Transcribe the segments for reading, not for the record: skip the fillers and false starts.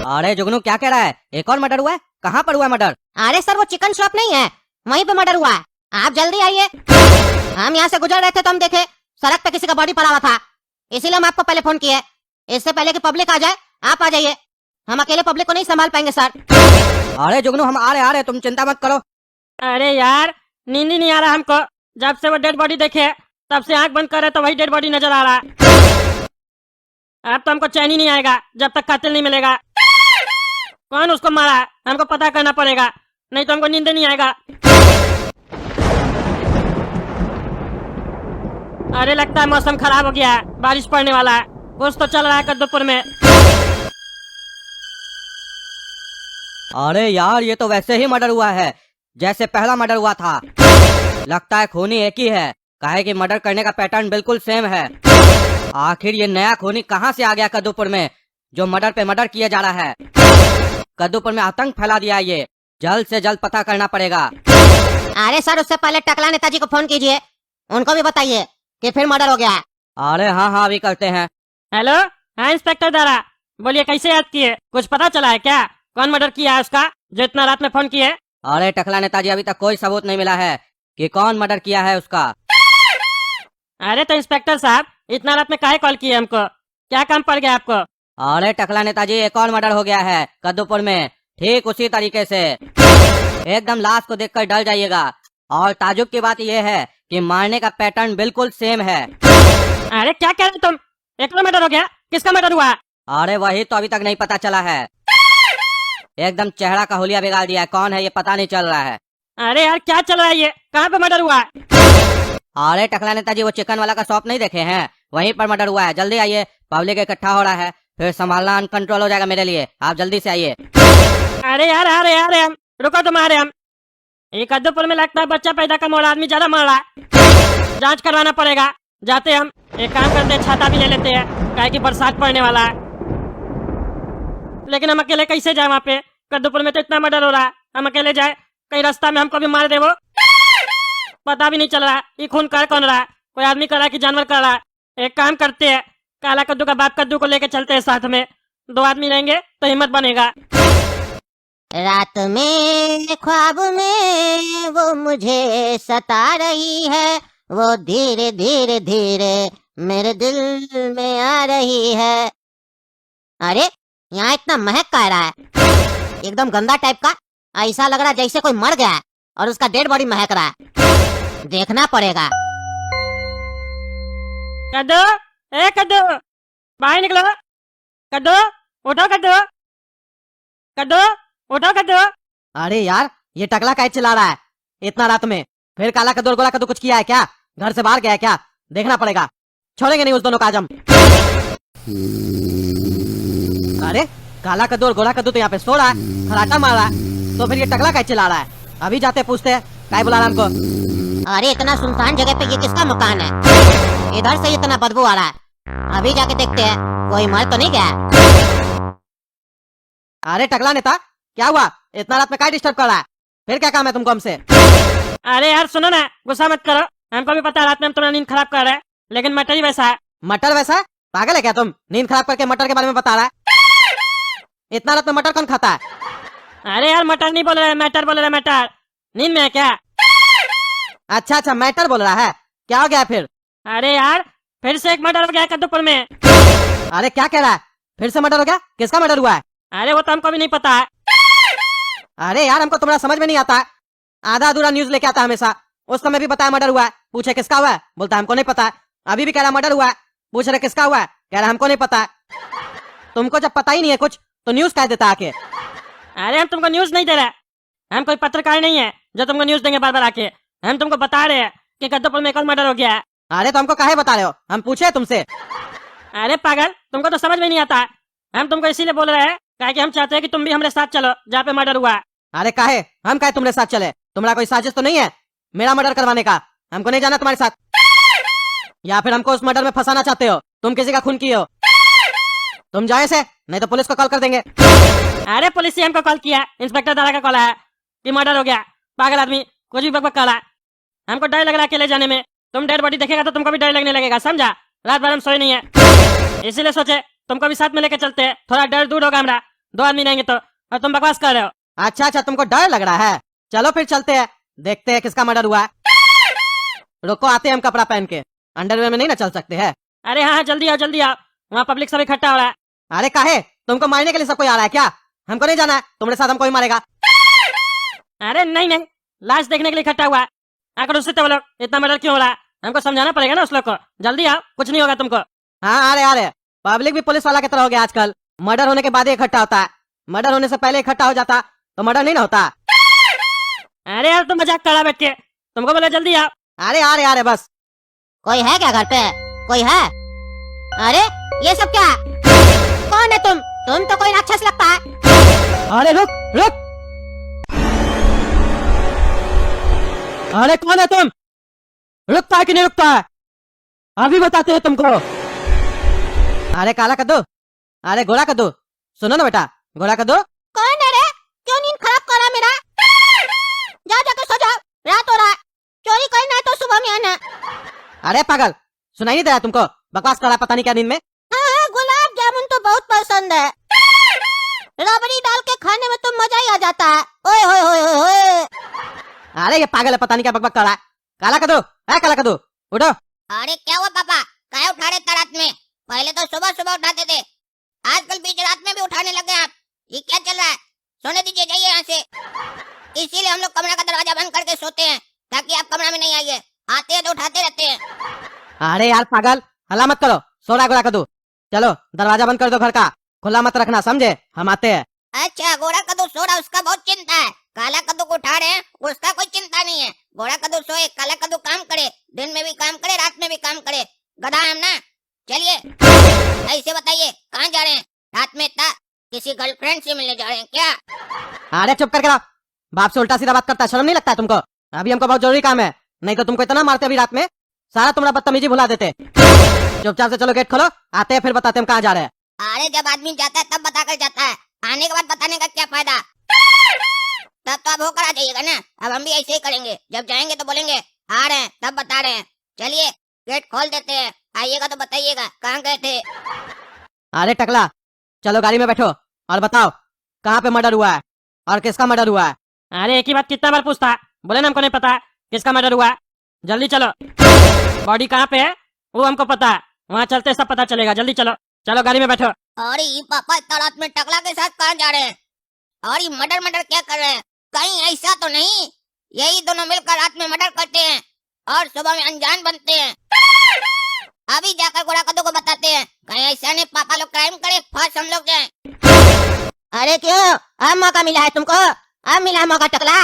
अरे जुगनू क्या कह रहा है? एक और मर्डर हुआ है? कहाँ पर हुआ मर्डर? अरे सर वो चिकन शॉप नहीं है, वहीं पे मर्डर हुआ है। आप जल्दी आइए। हम यहाँ से गुजर रहे थे तो हम देखे सड़क पे किसी का बॉडी पड़ा हुआ था, इसीलिए हम आपको पहले फोन किए। इससे पहले कि पब्लिक आ जाए आप आ जाइए, हम अकेले पब्लिक को नहीं संभाल पाएंगे सर। अरे जुगनू हम आ रहे तुम चिंता मत करो। अरे यार नींद ही नहीं आ रहा हमको। जब से वो डेड बॉडी देखे तब से आंख बंद करे तो वही डेड बॉडी नजर आ रहा। अब तो हमको चैन ही नहीं आएगा जब तक कातिल नहीं मिलेगा। कौन उसको मारा है हमको पता करना पड़ेगा, नहीं तो हमको नींद नहीं आएगा। अरे लगता है मौसम खराब हो गया है, बारिश पड़ने वाला है। कुछ तो चल रहा है कद्दूपुर में। अरे यार ये तो वैसे ही मर्डर हुआ है जैसे पहला मर्डर हुआ था। लगता है खूनी एक ही है, काहे कि मर्डर करने का पैटर्न बिल्कुल सेम है। आखिर ये नया खूनी कहाँ से आ गया कद्दूपुर में, जो मर्डर पे मर्डर किया जा रहा है। कद्दूपुर में आतंक फैला दिया ये, जल्द से जल्द पता करना पड़ेगा। अरे सर उससे पहले टकला नेताजी को फोन कीजिए, उनको भी बताइए कि फिर मर्डर हो गया है। अरे हाँ अभी करते हैं। हेलो, हाँ इंस्पेक्टर दारा, बोलिए कैसे याद किए? कुछ पता चला है क्या? कौन मर्डर किया है उसका जो इतना रात में फोन किए? अरे टकला नेताजी अभी तक कोई सबूत नहीं मिला है कि कौन मर्डर किया है उसका। अरे तो इंस्पेक्टर साहब इतना रात में काहे कॉल किए हमको? क्या काम पड़ गया आपको? अरे टकला नेताजी एक और मर्डर हो गया है कद्दूपुर में, ठीक उसी तरीके से। एकदम लाश को देखकर डर जाइएगा। और ताजुब की बात यह है कि मारने का पैटर्न बिल्कुल सेम है। अरे क्या कह रहे तुम? एक मर्डर हो गया? किसका मर्डर हुआ? अरे वही तो अभी तक नहीं पता चला है। एकदम चेहरा का हुलिया बिगाड़ दिया है, कौन है ये पता नहीं चल रहा है। अरे यार क्या चल रहा है ये? कहाँ पे मर्डर हुआ? अरे टकला नेताजी वो चिकन वाला का शॉप नहीं देखे हैं, वहीं पर मर्डर हुआ है। जल्दी आइए, पब्लिक इकट्ठा हो रहा है, फिर संभालना अनकंट्रोल हो जाएगा मेरे लिए। आप जल्दी से आइए। अरे यार आ रहे हम, रुको तुम आ रहे हम। ये कद्दूपुर में लगता है बच्चा पैदा कम हो रहा, आदमी ज्यादा मर रहा है। जांच करवाना पड़ेगा। जाते हम, एक काम करते हैं छाता भी ले लेते हैं, काहे कि बरसात पड़ने वाला है। लेकिन हम अकेले कैसे जाए वहाँ पे? कद्दूपुर में तो इतना मर्डर हो रहा है, हम अकेले जाए कहीं रास्ता में हमको भी मार दे वो, पता भी नहीं चल रहा ये खून कर कौन रहा है, कोई आदमी कर रहा है कि जानवर कर रहा है। एक काम करते हैं, काला कद्दू का बाप कद्दू को लेके चलते हैं साथ में, 2 आदमी रहेंगे तो हिम्मत बनेगा। रात में ख्वाब में वो मुझे सता रही है, वो धीरे धीरे धीरे मेरे दिल में आ रही है। अरे यहाँ इतना महक का रहा है, एकदम गंदा टाइप का। ऐसा लग रहा है जैसे कोई मर गया है और उसका डेड बॉडी महक रहा है। देखना पड़ेगा। कद्दू, ए कद्दू, बाहर निकलो। कद्दू उठो, कद्दू कद्दू उठो कद्दू। अरे यार ये टकला काय चिल्ला रहा है इतना रात में? फिर काला कद्दू और गोला कद्दू कुछ किया है क्या? घर से बाहर गया है क्या? देखना पड़ेगा, छोड़ेंगे नहीं उस दोनों का आज हम। अरे काला कद्दू और गोला कद्दू तो यहाँ पे सो रहा है, खराटा मार रहा है, तो फिर ये टकला काय चिल्ला रहा है? अभी जाते पूछते हैं काय बुला रहा है हमको। अरे इतना सुनसान जगह पे ये किसका मकान है? इधर से इतना बदबू आ रहा है, अभी जाके देखते हैं कोई मर तो नहीं गया। अरे टकला नेता क्या हुआ? इतना रात में काय डिस्टर्ब कर रहा है? फिर क्या काम है तुमको हमसे? अरे यार सुनो ना, गुस्सा मत करो, हमको भी पता है रात में हम तुम्हारा नींद खराब कर रहे हैं, लेकिन मटर ही वैसा है। मटर वैसा है? पागल है क्या तुम? नींद खराब करके मटर के बारे में बता रहा है? इतना रात में मटर कौन खाता है? अरे यार मटर नहीं बोल रहे, मैटर बोल रहे, मैटर। नींद में है क्या? अच्छा मैटर बोल रहा है, क्या हो गया फिर? अरे यार फिर से एक मर्डर हो गया कद्दूपुर में। अरे क्या कह रहा है? फिर से मर्डर हो गया? किसका मर्डर हुआ है? अरे वो तो हमको भी नहीं पता है। अरे यार हमको तुम्हारा समझ में नहीं आता है, आधा अधूरा न्यूज लेके आता है हमेशा। उस समय भी बताया मर्डर हुआ है, पूछे किसका हुआ है, बोलता है हमको नहीं पता है। अभी भी कह रहा मर्डर हुआ है, पूछ रहे किसका हुआ है, कह रहा हमको नहीं पता है। तुमको जब पता ही नहीं है कुछ तो न्यूज कह देता आके। अरे हम तुमको न्यूज नहीं दे रहे, हम कोई पत्रकार नहीं है जो तुमको न्यूज देंगे बार बार आके। हम तुमको बता रहे हैं कि कद्दूपुर में एक और मर्डर हो गया है। अरे तो हमको काहे बता रहे हो? हम पूछे तुमसे? अरे पागल, तुमको तो समझ में नहीं आता है। हम तुमको इसीलिए बोल रहे हैं कि हम चाहते हैं कि तुम भी हमारे साथ चलो जहाँ पे मर्डर हुआ है। अरे काहे हम काहे तुम्हारे साथ चले? तुम्हारा कोई साजिश तो नहीं है मेरा मर्डर करवाने का? हमको नहीं जाना तुम्हारे साथ। या फिर हमको उस मर्डर में फंसाना चाहते हो? तुम किसी का खून किए हो? तुम जाए से, नहीं तो पुलिस को कॉल कर देंगे। अरे पुलिस ने हमको कॉल किया, इंस्पेक्टर दारा का कॉल आया कि मर्डर हो गया। पागल आदमी कुछ भी बकबक कर रहा है, हमको डर लग रहा है अकेले जाने में। तुम डेड बॉडी देखेगा तो तुमको भी डर लगने लगेगा, समझा? रात भर हम सोए नहीं है, इसीलिए सोचे तुमको भी साथ में लेके चलते हैं, थोड़ा डर दूर होगा हमारा। दो आदमी रहेंगे तो, और तुम बकवास कर रहे हो। अच्छा अच्छा, तुमको डर लग रहा है? चलो फिर चलते हैं, देखते हैं किसका मर्डर हुआ है। रुको, आते हैं हम कपड़ा पहन के। अंडरवेयर में नहीं ना चल सकते हैं? अरे हाँ हाँ, जल्दी आओ जल्दी आओ, वहाँ पब्लिक सब इकट्ठा हो रहा है। अरे काहे, तुमको मारने के लिए सब कोई आ रहा है क्या? हमको नहीं जाना है, तुम्हारे साथ हमको ही मारेगा। अरे नहीं नहीं, लाश देखने के लिए इकट्ठा हुआ है। आकर उससे तो बोलो इतना मर्डर क्यों हो रहा है, हमको समझाना पड़ेगा ना उस लोग को। जल्दी आओ, कुछ नहीं होगा तुमको। हाँ आ रहे। पब्लिक भी पुलिस वाला की तरह हो गया आजकल। मर्डर होने के बाद ही इकट्ठा होता है, मर्डर होने से पहले इकट्ठा हो जाता तो मर्डर नहीं ना होता। अरे यार तुम मजाक कर रहा बैठ के, तुमको बोला जल्दी आओ। अरे आ रहे बस। कोई है क्या घर पे? कोई है? अरे ये सब क्या? कौन है तुम? तुम तो कोई राक्षस लगता है। अरे रुक रुक, अरे कौन है तुम? रुकता है कि नहीं रुकता है? अभी बताते हैं तुमको। अरे काला कद्दू, अरे गोरा कद्दू, सुनो ना बेटा, गोरा कद्दू। कौन है रे? क्यों नींद खराब कर रहा मेरा? जाओ जाकर सो जाओ, रात हो रहा है। चोरी करना है तो सुबह में आना। अरे पागल, सुनाई नहीं दे रहा तुमको? बकवास कर रहा पता नहीं क्या नींद में। हाँ, गुलाब जामुन तो बहुत पसंद है। रबड़ी डाल के खाने में तो मजा ही आ जाता है। ओए होए होए होए होए। अरे ये पागल है, पता नहीं क्या बकबक कर रहा है। काला कद्दू, है काला कद्दू, उठो। अरे क्या हुआ पापा? काय उठा रहे था रात में? पहले तो सुबह सुबह उठाते थे, आजकल बीच रात में भी उठाने लगे आप। ये क्या चल रहा है? सोने दीजिए, जाइए यहाँ से। इसीलिए हम लोग कमरा का दरवाजा बंद करके सोते हैं, ताकि आप कमरा में नहीं आइए। आते हैं तो उठाते रहते हैं। अरे यार पागल, हल्ला मत करो, सो रहा गोरा कद्दू। चलो दरवाजा बंद कर दो घर का, खुला मत रखना, समझे? हम आते हैं। अच्छा, गोरा कद्दू सो रहा, उसका बहुत चिंता है। काला कद्दू को उठा रहे हैं, उसका कोई चिंता नहीं है। गोरा कद्दू सोए, काला कद्दू काम करे, दिन में भी काम करे, रात में भी काम करे। गधा है हम ना। चलिए ऐसे बताइए, कहाँ जा रहे हैं रात में? इतना किसी गर्लफ्रेंड से मिलने जा रहे हैं क्या? अरे चुप करके रहो, बाप से उल्टा सीधा बात करता है, शर्म नहीं लगता है तुमको? अभी हमको बहुत जरूरी काम है, नहीं तो तुमको इतना मारते अभी रात में, सारा तुम्हारा बदतमीजी भुला देते। चुपचाप से चलो, गेट खोलो, आते हैं फिर बताते हैं हम कहाँ जा रहे हैं। अरे जब आदमी जाता है तब बता कर जाता है, आने के बाद बताने का क्या फायदा? तब तो आप होकर आ जाइएगा ना। अब हम भी ऐसे ही करेंगे, जब जाएंगे तो बोलेंगे आ रहे हैं, तब बता रहे हैं। चलिए गेट खोल देते हैं, आइएगा तो बताइएगा कहाँ गए थे। अरे टकला, चलो गाड़ी में बैठो और बताओ कहाँ पे मर्डर हुआ है और किसका मर्डर हुआ है। अरे एक ही बात कितना बार पूछता, बोले ना हमको नहीं पता किसका मर्डर हुआ है। जल्दी चलो, बॉडी कहाँ पे है वो हमको पता है, वहाँ चलते सब पता चलेगा। जल्दी चलो, चलो गाड़ी में बैठो। अरे ये पापा इतना रात में टकला के साथ कहाँ जा रहे हैं? और ये मर्डर क्या कर रहे हैं? कहीं ऐसा तो नहीं यही दोनों मिलकर रात में मर्डर करते हैं और सुबह में अनजान बनते हैं? अभी जाकर गोरा कद्दू को बताते हैं, कहीं ऐसा नहीं पापा लोग क्राइम करे, फंस हम लोग जाए। अरे क्यों, अब मौका मिला है तुमको? अब मिला है मौका टकला।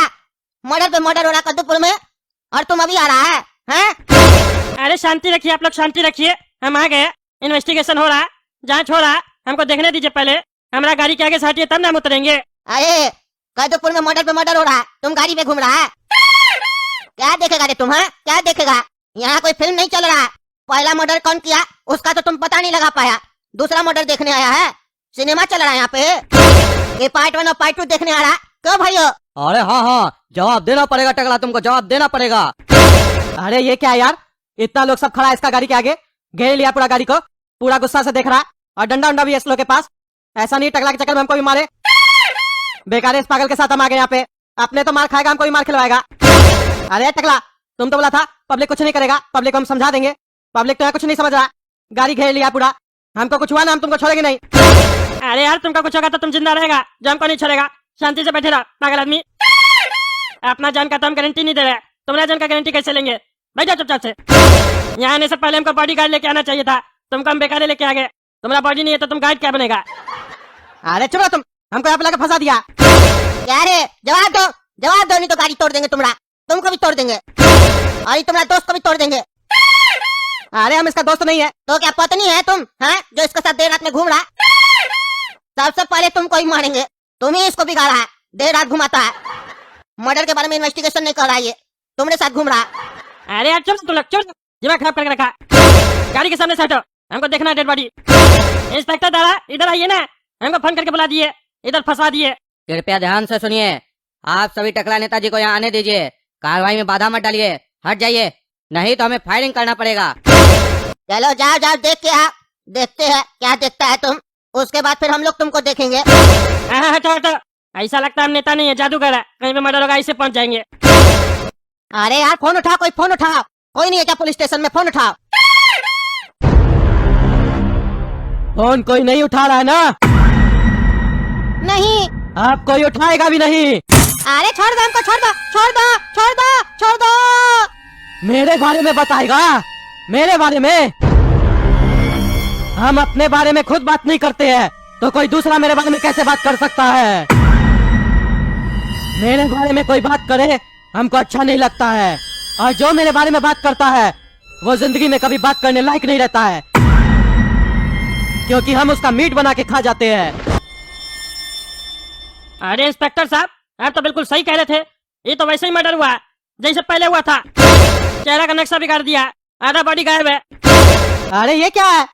मर्डर पे मर्डर हो रहा कद्दूपुर में और तुम अभी आ रहा है, हैं? अरे शांति रखिए आप लोग, शांति रखिए। हम आ गए, इन्वेस्टिगेशन हो रहा है, जांच हो रहा है, हमको देखने दीजिए पहले। हमारा गाड़ी के आगे से हटिए तब ना हम उतरेंगे। अरे कद्दूपुर में मर्डर पे मर्डर हो रहा है, तुम गाड़ी पे घूम रहा है? क्या देखेगा रे तुम? क्या देखेगा? यहाँ कोई फिल्म नहीं चल रहा है। पहला मर्डर कौन किया उसका तो तुम पता नहीं लगा पाया, दूसरा मर्डर देखने आया है। सिनेमा चल रहा है यहाँ पे, ये पार्ट 1 और पार्ट 2 देखने आ रहा। क्यों भाइयों? अरे हाँ, जवाब देना पड़ेगा टकला, तुमको जवाब देना पड़ेगा। अरे ये क्या यार, इतना लोग सब खड़ा है इसका गाड़ी के आगे, घेर लिया पूरा गाड़ी को, पूरा गुस्सा से देख रहा और डंडा उंडा भी है इस लोग के पास। ऐसा नहीं टकला के चक्कर में हमको भी मारे, बेकार इस पागल के साथ हम आ गए यहाँ पे। अपने तो मार खाएगा, हमको भी मार खिलवाएगा। अरे टकला, तुम तो बोला था पब्लिक कुछ नहीं करेगा, पब्लिक को हम समझा देंगे। पब्लिक तो यहाँ कुछ नहीं समझ रहा, गाड़ी घेर लिया पूरा। हमको कुछ हुआ ना, हम तुमको छोड़ेंगे नहीं। अरे यार तुमका कुछ होगा तो तुम जिंदा रहेगा, जो हमको नहीं छोड़ेगा। शांति से बैठे रहो पागल आदमी, अपना जान का तो हम गारंटी नहीं दे रहे, तुम्हारा जान का गारंटी कैसे लेंगे? बैठ जाओ चुपचाप से। यहाँ आने से पहले हमको बॉडी गार्ड लेके आना चाहिए था, तुमको हम बेकार लेके आ गए। तुम्हारा बॉडी नहीं है तो तुम गार्ड क्या बनेगा? अरे चुप रहो तुम, हमको यहाँ पे लाकर फंसा दिया। क्या रे, जवाब दो नहीं तो गाड़ी तोड़ देंगे तुम्हारा, तुमको भी तोड़ देंगे और ये तुम्हारा दोस्त को भी तोड़ देंगे। अरे हम इसका दोस्त नहीं है। तो क्या पत्नी है तुम, हैं, जो इसके साथ देर रात में घूम रहा? सबसे पहले तुमको ही मारेंगे, तुम ही इसको बिगाड़ा है, देर रात घुमाता है। मर्डर के बारे में इन्वेस्टिगेशन नहीं कर रहा है, ये तुम्हारे साथ घूम रहा। अरे यार चुप तुम लोग, चुप, दिमाग खराब करके रखा। गाड़ी के सामने से हटो, हमको देखना है डेड बॉडी। इंस्पेक्टर दादा इधर आइए ना, हमको फोन करके बुला दिए, इधर फंसा दिए। कृपया ध्यान से सुनिए, आप सभी टकला नेताजी को यहाँ आने दीजिए, कार्रवाई में बाधा मत डालिए, हट जाइए, नहीं तो हमें फायरिंग करना पड़ेगा। चलो जाओ देख के आओ, देखते हैं क्या देखता है तुम। उसके बाद फिर हम लोग तुमको देखेंगे। हटो हटो, ऐसा लगता है हम नेता नहीं है, जादूगर है, कहीं पे मर्डर होगा ऐसे पहुंच जाएंगे। अरे यार फोन उठाओ, कोई फोन उठाओ। कोई नहीं है क्या पुलिस स्टेशन में? फोन उठाओ। फोन कोई नहीं उठा रहा है ना? नहीं। अब कोई उठाएगा भी नहीं। अरे छोड़ दो हमको, छोड़ दो, छोड़ दो, छोड़ दो, छोड़ दो। मेरे बारे में बताएगा? मेरे बारे में? हम अपने बारे में खुद बात नहीं करते हैं तो कोई दूसरा मेरे बारे में कैसे बात कर सकता है? मेरे बारे में कोई बात करे हमको अच्छा नहीं लगता है, और जो मेरे बारे में बात करता है वो जिंदगी में कभी बात करने लायक नहीं रहता है, क्योंकि हम उसका मीट बना के खा जाते हैं। अरे इंस्पेक्टर साहब, आप तो बिल्कुल सही कह रहे थे, ये तो वैसे ही मर्डर हुआ जैसे पहले हुआ था। चेहरा का नक्शा बिगाड़ दिया, आधा बॉडी गायब है। अरे ये क्या है?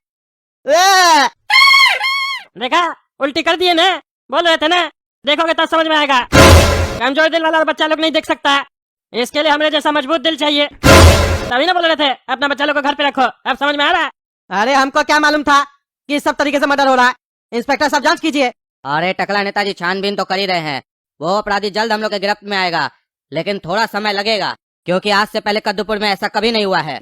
देखा, उल्टी कर दिए ना, बोल रहे थे ना, देखोगे तब समझ में आएगा। कमजोर दिल वाला बच्चा लोग नहीं देख सकता, इसके लिए हमें जैसा मजबूत दिल चाहिए। तभी ना बोल रहे थे अपना बच्चा लोग को घर पे रखो, अब समझ में आ रहा है? अरे हमको क्या मालूम था कि इस सब तरीके से मर्डर हो रहा है। इंस्पेक्टर साहब जांच कीजिए। अरे टकला नेताजी, छानबीन तो कर ही रहे हैं, वो अपराधी जल्द हम लोग के गिरफ्त में आएगा, लेकिन थोड़ा समय लगेगा, क्योंकि आज से पहले कद्दूपुर में ऐसा कभी नहीं हुआ है।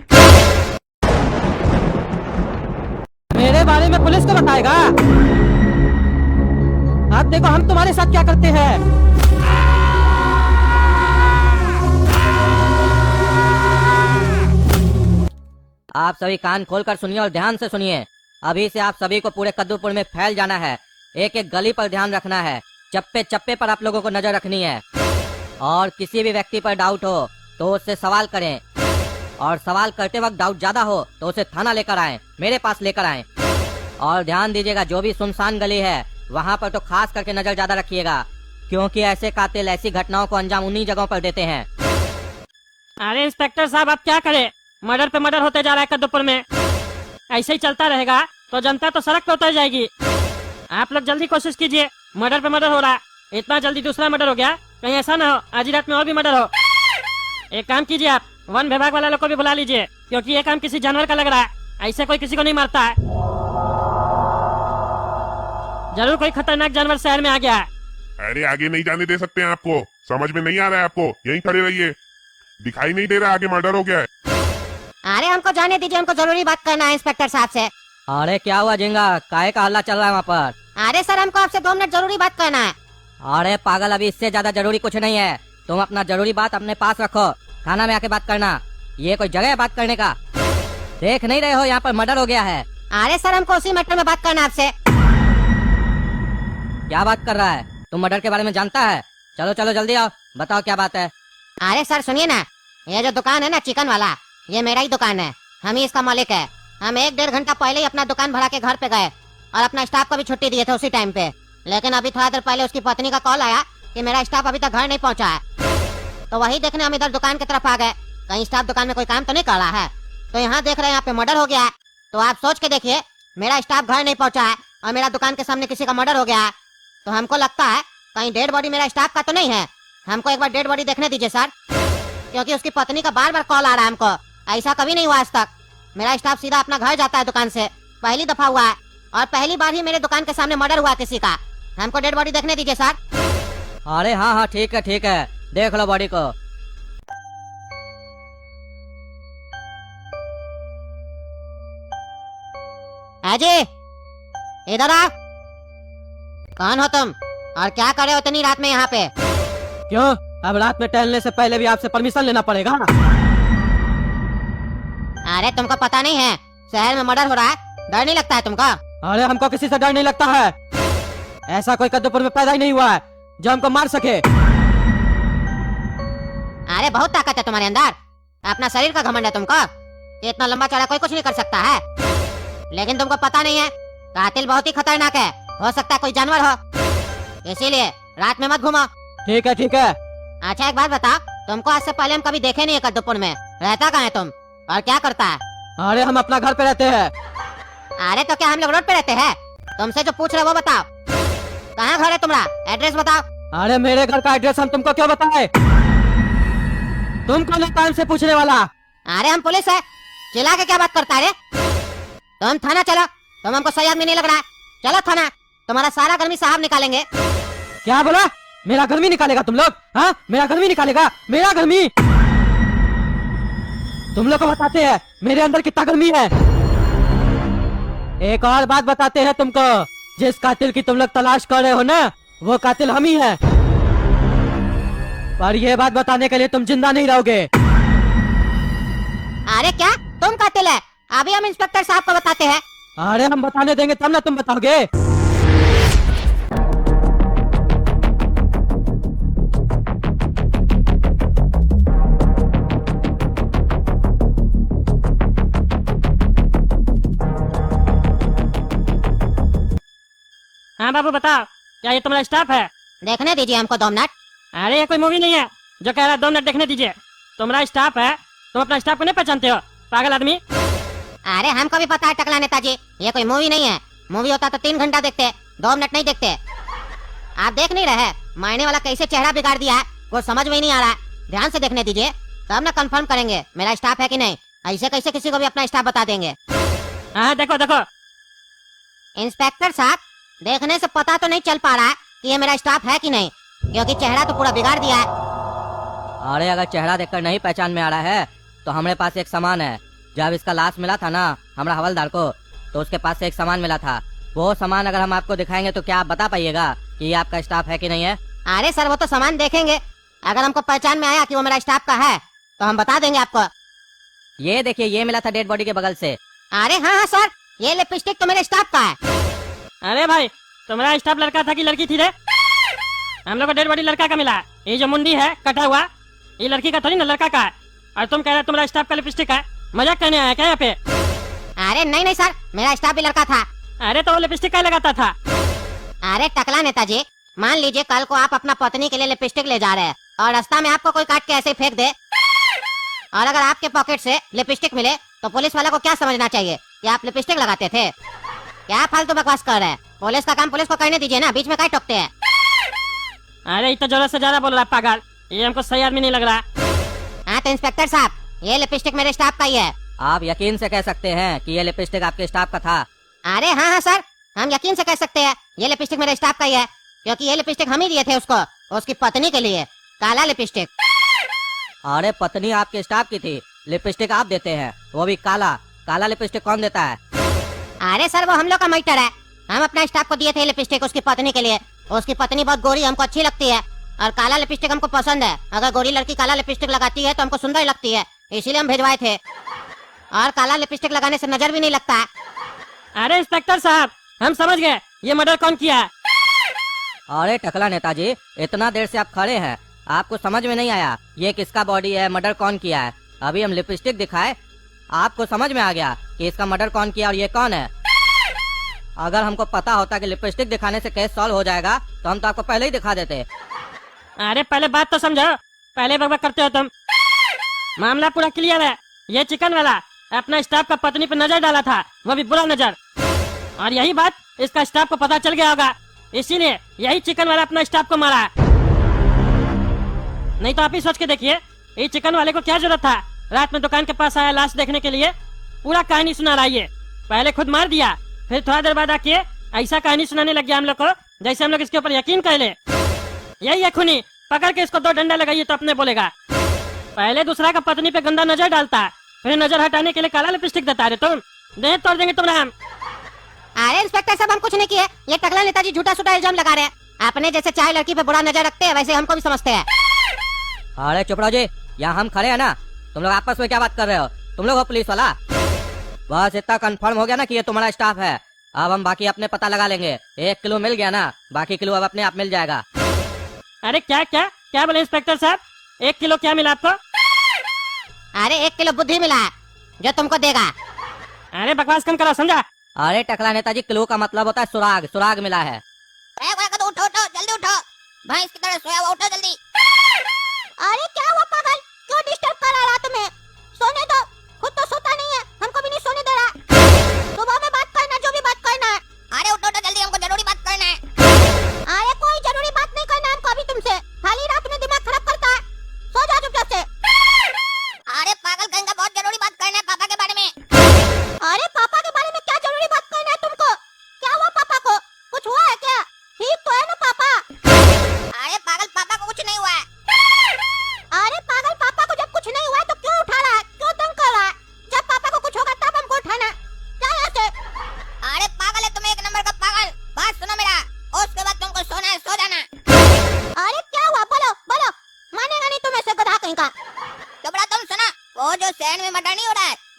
मेरे बारे में पुलिस को बताएगा? आप देखो हम तुम्हारे साथ क्या करते हैं। आप सभी कान खोलकर सुनिए और ध्यान से सुनिए। अभी से आप सभी को पूरे कद्दूपुर में फैल जाना है, एक एक गली पर ध्यान रखना है, चप्पे चप्पे पर आप लोगों को नजर रखनी है, और किसी भी व्यक्ति पर डाउट हो तो उससे सवाल करें, और सवाल करते वक्त डाउट ज्यादा हो तो उसे थाना लेकर आएं, मेरे पास लेकर आएं। और ध्यान दीजिएगा, जो भी सुनसान गली है वहाँ पर तो खास करके नजर ज्यादा रखिएगा, क्योंकि ऐसे कातिल ऐसी घटनाओं को अंजाम उन्हीं जगहों पर देते हैं। अरे इंस्पेक्टर साहब, आप क्या करें, मर्डर पे मर्डर होते जा रहा है कद्दूपुर में, ऐसे ही चलता रहेगा तो जनता तो सड़क पे उतर जाएगी। आप लोग जल्दी कोशिश कीजिए, मर्डर पे मर्डर हो रहा है, इतना जल्दी दूसरा मर्डर हो गया, कहीं ऐसा ना हो आज ही रात में और भी मर्डर हो। एक काम कीजिए, आप वन विभाग वाले लोग को भी बुला लीजिए, क्योंकि ये काम किसी जानवर का लग रहा है, ऐसे कोई किसी को नहीं मारता है। जरूर कोई खतरनाक जानवर शहर में आ गया है। अरे आगे नहीं जाने दे सकते हैं आपको, समझ में नहीं आ रहा है आपको, यहीं खड़े रहिए, दिखाई नहीं दे रहा आगे मर्डर हो गया है। अरे हमको जाने दीजिए, हमको जरूरी बात करना है इंस्पेक्टर साहब से। अरे क्या हुआ झिंगा, काहे का हल्ला चल रहा है वहाँ पर? अरे सर, हमको आपसे 2 मिनट जरूरी बात करना है। अरे पागल, अभी इससे ज्यादा जरूरी कुछ नहीं है, तुम अपना जरूरी बात अपने पास रखो, थाना में आके बात करना। ये कोई जगह है बात करने का? देख नहीं रहे हो यहाँ पर मर्डर हो गया है। अरे सर, हमको उसी मैटर में बात करना है आपसे। क्या बात कर रहा है? तुम मर्डर के बारे में जानता है? चलो चलो जल्दी आओ, बताओ क्या बात है। अरे सर सुनिए ना, ये जो दुकान है ना चिकन वाला, ये मेरा ही दुकान है, हम ही इसका मालिक है। हम 1-1.5 घंटा पहले ही अपना दुकान भरा के घर पे गए और अपना स्टाफ को भी छुट्टी दिए थे उसी टाइम पे, लेकिन अभी थोड़ा देर पहले उसकी पत्नी का कॉल आया कि मेरा स्टाफ अभी तक घर नहीं पहुंचा है। तो वही देखने हम इधर दुकान की तरफ आ गए, कहीं स्टाफ दुकान में कोई काम तो नहीं कर रहा है। तो यहाँ देख रहे हैं यहाँ पे मर्डर हो गया है, तो आप सोच के देखिए, मेरा स्टाफ घर नहीं पहुंचा है और मेरा दुकान के सामने किसी का मर्डर हो गया है, तो हमको लगता है कहीं डेड बॉडी मेरा स्टाफ का तो नहीं है। हमको एक बार डेड बॉडी देखने दीजिए सर, क्योंकि उसकी पत्नी का बार बार कॉल आ रहा है हमको, ऐसा कभी नहीं हुआ आज तक। मेरा स्टाफ सीधा अपना घर जाता है दुकान से, पहली दफा हुआ है और पहली बार ही मेरे दुकान के सामने मर्डर हुआ किसी का। हमको डेड बॉडी देखने दीजिए सर। अरे हाँ हाँ ठीक है, देख लो बॉडी को। अजय इधर आ, कौन हो तुम और क्या कर रहे हो इतनी रात में यहाँ पे? क्यों, अब रात में टहलने से पहले भी आपसे परमिशन लेना पड़ेगा? अरे तुमको पता नहीं है शहर में मर्डर हो रहा है, डर नहीं लगता है तुमको? अरे हमको किसी से डर नहीं लगता है, ऐसा कोई कद्दूपुर में पैदा ही नहीं हुआ है जो हमको मार सके। अरे बहुत ताकत है तुम्हारे अंदर, अपना शरीर का घमंड है तुमको, इतना लंबा चौड़ा कोई कुछ नहीं कर सकता है। लेकिन तुमको पता नहीं है कातिल बहुत ही खतरनाक है, हो सकता है कोई जानवर हो, इसीलिए रात में मत घूमो। ठीक है। अच्छा एक बात बताओ, तुमको आज से पहले हम कभी देखे नहीं है कद्दूपुर में, रहता कहाँ है तुम और क्या करता है? अरे हम अपना घर पे रहते हैं। अरे तो क्या हम लोग रोड पे रहते हैं? तुमसे जो पूछ रहे वो बताओ, कहाँ घर है तुम्हारा, एड्रेस बताओ। अरे मेरे घर का एड्रेस हम तुमको क्यों बताएं? तुम कौन है टाइम से पूछने वाला? अरे हम पुलिस है, चिल्ला के क्या बात करता है रे? तुम थाना चलो, तुम हमको सही आदमी नहीं लग रहा है, चलो थाना, तुम्हारा सारा गर्मी साहब निकालेंगे। क्या बोला? मेरा गर्मी निकालेगा तुम लोग? हाँ, मेरा गर्मी निकालेगा? मेरा गर्मी? तुम लोग को बताते हैं मेरे अंदर कितना गर्मी है। एक और बात बताते हैं तुमको, जिस कातिल की तुम लोग तलाश कर रहे हो ना, वो कातिल हम ही है। पर ये बात बताने के लिए तुम जिंदा नहीं रहोगे। अरे क्या तुम कातिल है? अभी हम इंस्पेक्टर साहब को बताते हैं। अरे हम बताने देंगे तब ना तुम बताओगे। हाँ बाबू बताओ, क्या ये तुम्हारा स्टाफ है? देखने दीजिए हमको 2 मिनट। अरे ये कोई मूवी नहीं है जो कह रहा है 2 मिनट देखने दीजिए। तुम्हारा स्टाफ है, तुम अपना स्टाफ को नहीं पहचानते हो पागल आदमी? अरे हमको भी पता है टकला नेताजी, ये कोई मूवी नहीं है। मूवी होता तो 3 घंटा देखते, 2 मिनट नहीं देखते। आप देख नहीं रहे मायने वाला कैसे चेहरा बिगाड़ दिया है, वो समझ में ही नहीं आ रहा है। ध्यान से देखने दीजिए, तब ना कंफर्म करेंगे मेरा स्टाफ है कि नहीं। ऐसे कैसे किसी को भी अपना स्टाफ बता देंगे। हाँ देखो देखो। इंस्पेक्टर साहब, देखने से पता तो नहीं चल पा रहा है कि ये मेरा स्टाफ है कि नहीं, क्योंकि चेहरा तो पूरा बिगाड़ दिया है। अरे अगर चेहरा देखकर नहीं पहचान में आ रहा है तो हमारे पास एक सामान है। जब इसका लाश मिला था ना हमारा हवलदार को, तो उसके पास से एक सामान मिला था। वो सामान अगर हम आपको दिखाएंगे तो क्या आप बता पाइएगा कि ये आपका स्टाफ है कि नहीं है? अरे सर वो तो सामान देखेंगे, अगर हमको पहचान में आया कि वो मेरा स्टाफ का है तो हम बता देंगे आपको। ये देखिए, ये मिला था डेड बॉडी के बगल से। अरे हाँ हाँ सर, ये लिपस्टिक तो मेरे स्टाफ का है। अरे भाई तुम्हारा स्टाफ लड़का था कि लड़की थी रे? हम लोग को डेड बॉडी लड़का का मिला। ये जो मुंडी है कटा हुआ, ये लड़की का थोड़ी ना, लड़का का है। और तुम कह रहे हो तुम्हारा स्टाफ का लिपस्टिक है? मजाक करने आया क्या यहाँ पे? अरे नहीं नहीं सर, मेरा स्टाफ भी लड़का था। अरे तो वो लिपस्टिक क्या लगाता था? अरे टकला नेताजी, मान लीजिए कल को आप अपना पत्नी के लिए लिपस्टिक ले जा रहे हैं और रास्ता में आपको कोई काट के ऐसे ही फेंक दे, और अगर आपके पॉकेट से लिपस्टिक मिले तो पुलिस वाला को क्या समझना चाहिए कि आप लिपस्टिक लगाते थे? क्या फालतू बकवास कर रहे हैं? पुलिस का काम पुलिस को करने दीजिए ना, बीच में क्या टोकते हैं? अरे इतना जरूरत से ज्यादा बोल रहा है पागल, ये हमको सही आदमी नहीं लग रहा। हाँ तो इंस्पेक्टर साहब, ये लिपस्टिक मेरे स्टाफ का ही है। आप यकीन से कह सकते हैं कि ये लिपस्टिक आपके स्टाफ का था? अरे हाँ हाँ सर, हम यकीन से कह सकते हैं ये लिपस्टिक मेरे स्टाफ का ही है, क्योंकि ये लिपस्टिक हम ही दिए थे उसको, उसकी पत्नी के लिए, काला लिपस्टिक। अरे पत्नी आपके स्टाफ की थी, लिपस्टिक आप देते हैं, वो भी काला। काला लिपस्टिक कौन देता है? अरे सर वो हम लोग का मैटर है, हम अपना स्टाफ को दिए थे लिपस्टिक उसकी पत्नी के लिए। उसकी पत्नी बहुत गोरी, हमको अच्छी लगती है, और काला लिपस्टिक हमको पसंद है। अगर गोरी लड़की काला लिपस्टिक लगाती है तो हमको सुंदर लगती है, इसीलिए हम भिजवाए थे। और काला लिपस्टिक लगाने से नजर भी नहीं लगता है। अरे इंस्पेक्टर साहब, हम समझ गए ये मर्डर कौन किया है। अरे टकला नेताजी, इतना देर से आप खड़े हैं, आपको समझ में नहीं आया ये किसका बॉडी है, मर्डर कौन किया है? अभी हम लिपस्टिक दिखाए, आपको समझ में आ गया कि इसका मर्डर कौन किया और ये कौन है। अगर हमको पता होता कि लिपस्टिक दिखाने से केस सॉल्व हो जाएगा तो हम तो आपको पहले ही दिखा देते। अरे पहले बात तो समझो, पहले बकबक करते हो तुम। मामला पूरा क्लियर है, ये चिकन वाला अपना स्टाफ का पत्नी पर नजर डाला था, वो भी बुरा नजर, और यही बात इसका स्टाफ को पता चल गया होगा, इसीलिए यही चिकन वाला अपना स्टाफ को मारा। नहीं तो आप ही सोच के देखिए, ये चिकन वाले को क्या जरूरत था रात में दुकान के पास आया लाश देखने के लिए? पूरा कहानी सुना रहा है, पहले खुद मार दिया, फिर थोड़ा देर बाद आके ऐसा कहानी सुनाने लग गया हम लोग को जैसे हम लोग इसके ऊपर यकीन कर ले। यही है खूनी, पकड़ के इसको 2 डंडा लगाइए तो अपने बोलेगा। पहले दूसरा का पत्नी पे गंदा नजर डालता, फिर नजर हटाने के लिए काला लिपस्टिक देता है। तुम देह तोड़ देंगे तुम राम। अरे इंस्पेक्टर साहब, हम कुछ नहीं किए, ये टकला नेताजी झूठा सूठा इल्जाम लगा रहे हैं। आपने जैसे चाहे लड़की पे बुरा नजर रखते हैं, वैसे हमको भी समझते हैं। अरे चुप रहो जी, यहाँ हम खड़े हैं ना, तुम लोग आपस में क्या बात कर रहे हो? तुम लोग हो पुलिस वाला? बस इतना कंफर्म हो गया ना कि ये तुम्हारा स्टाफ है। अब हम बाकी अपने पता लगा लेंगे। 1 किलो मिल गया ना, बाकी किलो अब अपने आप मिल जाएगा। अरे क्या क्या क्या बोले इंस्पेक्टर साहब, 1 किलो क्या मिला आपको? अरे 1 किलो बुद्धि मिला है जो तुमको देगा। अरे बकवास कम करो, समझा? अरे टकला नेताजी, किलो का मतलब होता है सुराग, सुराग मिला है। उठो उठो जल्दी उठो, भैंस की तरह सोया हुआ, उठो जल्दी। अरे क्या हुआ पागल, क्यों डिस्टर्ब कर रहा रात में? सोने दो, खुद तो सोता नहीं है, हमको भी नहीं सोने दे रहा। सुबह में बात करना, जो भी बात करना है। अरे उठो उठो जल्दी, हमको जरूरी बात करना है। अरे कोई जरूरी बात नहीं करना हमको अभी तुमसे, खाली रात में दिमाग खराब करता है। सो जा चुपचाप से। अरे पागल कहेंगे, बहुत जरूरी बात करना है पापा के बारे में। अरे पापा के बारे में क्या जरूरी बात करना है तुमको? क्या हुआ पापा को?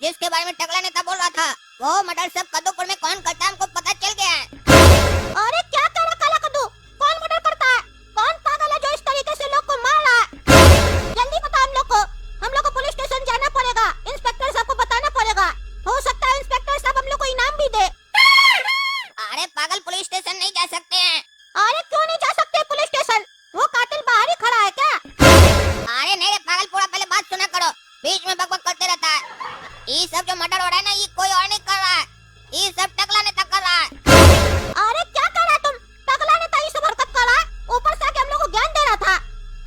जिसके बारे में टकला नेता बोल रहा था, वो मर्डर सब कद्दूपुर में कौन करता है हमको पता चल गया है। अरे क्या कह रहा काला कद्दू, कौन मर्डर करता है? कौन पागल है जो इस तरीके से लोग को मार रहा है? जल्दी बता हम लोग को पुलिस स्टेशन जाना पड़ेगा, इंस्पेक्टर साहब को बताना पड़ेगा। हो सकता है इंस्पेक्टर साहब हम लोग को इनाम भी दे। अरे पागल, पुलिस स्टेशन नहीं जा सकते हैं। अरे क्यों नहीं जा सकते पुलिस स्टेशन? वो कातिल बाहर ही खड़ा है क्या? अरे नहीं रे पागल, पूरा पहले बात सुना करो, बीच में बकबक करते रहता है। ये सब जो मर्डर हो रहा है ना, ये कोई और नहीं कर रहा है, ये सब टकला नेता कर रहा है। अरे क्या कर रहा है तुम? टकला नेता ये सब हरकत कर रहा है, ऊपर से आके हम लोग को ज्ञान दे रहा था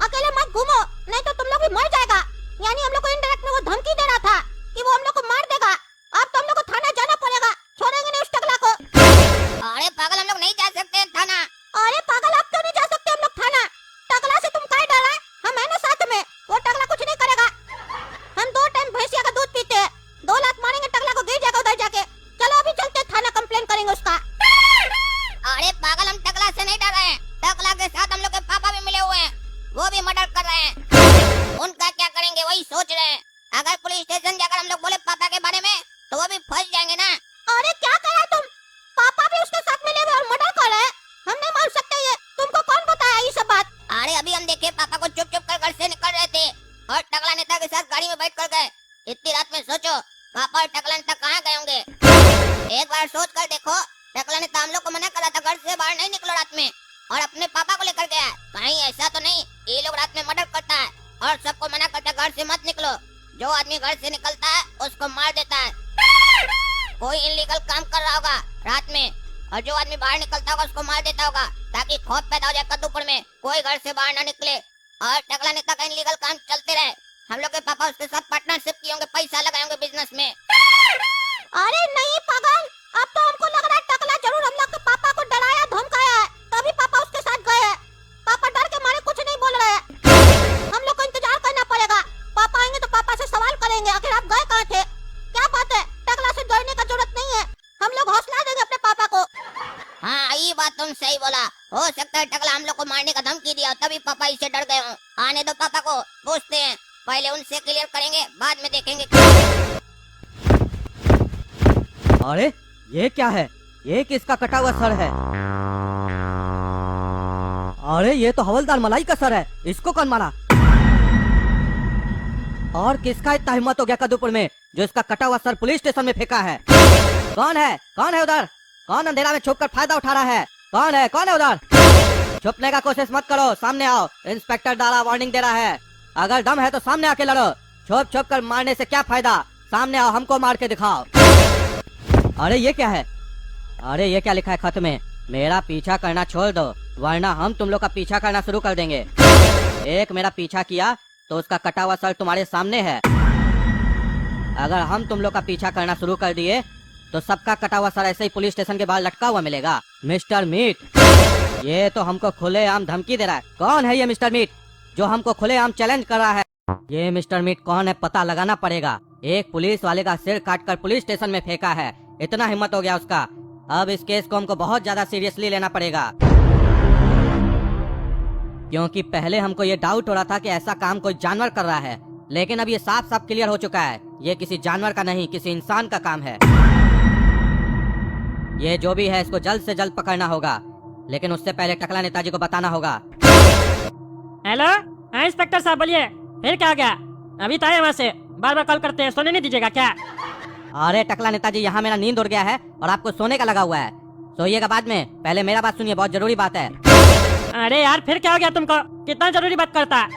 अकेले मत घूमो नहीं तो तुम लोग भी मर जाएगा। यानी हम लोग को इनडायरेक्ट में वो धमकी दे रहा था कि वो हम लोग को मार देगा। अब तो हम लोग को थाना जाना पड़ेगा, छोड़ेंगे नहीं उस टकला को। अरे पागल, हम लोग नहीं जा सकते थाना। अरे पागल, आप क्यों नहीं जा सकते हम लोग थाना? टकला से तुम काहे डर रहे? हम है ना साथ में, वो टकला कुछ नहीं करेगा। हम 2 टाइम भैंसिया का दूध पीते हैं, 2 लात मारेंगे टकला को, गिर जाएगा उधर जाके। चलो अभी चलते थाना, कंप्लेन करेंगे उसका। अरे पागल, हम टकला से नहीं डर रहे हैं, टकला के साथ हम लोग के पापा भी मिले हुए हैं, वो भी मर्डर कर रहे हैं। उनका क्या करेंगे वही सोच रहे हैं। अगर पुलिस स्टेशन जाकर हम लोग बोले पापा के बारे में तो वो भी फंस जाएंगे ना। अरे क्या कर रहे तुम? पापा भी उसके साथ मिले हुए और मर्डर कर रहे हैं, हम नहीं मान सकते ये। तुमको कौन बताया ये सब बात? अरे अभी हम देखे पापा को चुप चुप कर घर से निकल रहे थे और टकला नेता के साथ गाड़ी में बैठ कर गए। इतनी रात में सोचो पापा और टकला नेता कहाँ गए होंगे। एक बार सोच कर देखो, टकला नेता हम लोग को मना कर रहा था घर से बाहर नहीं निकलो रात में, और अपने पापा को लेकर गया। कहीं ऐसा तो नहीं ये लोग रात में मर्डर करता है और सबको मना करता है घर से मत निकलो। जो आदमी घर से निकलता है उसको मार देता है। कोई इलीगल काम कर रहा होगा रात में, और जो आदमी बाहर निकलता होगा उसको मार देता होगा, ताकि खौफ पैदा हो जाए कद्दूपुर में, कोई घर से बाहर न निकले और टकला नेता का इलीगल काम चलते रहे। हम लोग के पापा उसके साथ पार्टनरशिप किए होंगे, पैसा लगाए होंगे बिजनेस में। अरे नहीं पागल, अब तो हमको लग रहा है टकला जरूर हम लोग के पापा को डराया धमकाया है, तभी पापा उसके साथ गए हैं। पापा डर के मारे कुछ नहीं बोल रहे हैं। हम लोग को इंतजार करना पड़ेगा, पापा आएंगे तो पापा से सवाल करेंगे आखिर आप गए कहाँ थे। क्या बात है, टकला से डरने का जरूरत नहीं है, हम लोग हौसला देंगे अपने पापा को। हाँ ये बात तुम सही बोला, हो सकता है टकला हम लोग को मारने का धमकी दिया तभी पापा इससे डर गए हों। आने दो पापा को, पूछते हैं, पहले उनसे क्लियर करेंगे बाद में देखेंगे। अरे ये क्या है? ये किसका कटा हुआ सर है? अरे ये तो हवलदार मलाई का सर है, इसको कौन मारा? और किसका इतना हिम्मत हो गया कद्दूपुर में जो इसका कटा हुआ सर पुलिस स्टेशन में फेंका है? कौन है? कौन है उधर? कौन अंधेरा में छुपकर फायदा उठा रहा है? कौन है? कौन है उधर? छुपने का कोशिश मत करो, सामने आओ। इंस्पेक्टर दारा वार्निंग दे रहा है, अगर दम है तो सामने आके लड़ो। छुप छुप कर मारने से क्या फायदा? सामने आओ, हमको मार के दिखाओ। अरे ये क्या है? अरे ये क्या लिखा है खत में? मेरा पीछा करना छोड़ दो वरना हम तुम लोग का पीछा करना शुरू कर देंगे। एक मेरा पीछा किया तो उसका कटा हुआ सर तुम्हारे सामने है। अगर हम तुम लोग का पीछा करना शुरू कर दिए तो सबका कटा हुआ सर ऐसे ही पुलिस स्टेशन के बाहर लटका हुआ मिलेगा। मिस्टर मीट, ये तो हमको खुलेआम धमकी दे रहा है। कौन है ये मिस्टर मीट जो हमको खुलेआम चैलेंज कर रहा है? ये मिस्टर मीट कौन है पता लगाना पड़ेगा। एक पुलिस वाले का सिर काटकर पुलिस स्टेशन में फेंका है, इतना हिम्मत हो गया उसका। अब इस केस को हमको बहुत ज्यादा सीरियसली लेना पड़ेगा, क्योंकि पहले हमको ये डाउट हो रहा था कि ऐसा काम कोई जानवर कर रहा है, लेकिन अब ये साफ साफ क्लियर हो चुका है ये किसी जानवर का नहीं किसी इंसान का काम है। ये जो भी है इसको जल्द से जल्द पकड़ना होगा, लेकिन उससे पहले टकला नेताजी को बताना होगा। हेलो, हाँ इंस्पेक्टर साहब बोलिए, फिर क्या हो गया? अभी तो आए वहाँ से, बार बार कॉल करते हैं, सोने नहीं दीजिएगा क्या? अरे टकला नेताजी, यहाँ मेरा नींद उड़ गया है और आपको सोने का लगा हुआ है, सोइएगा बाद में। पहले मेरा बात सुनिए, बहुत जरूरी बात है। अरे यार फिर क्या हो गया तुमको? कितना जरूरी बात करता है?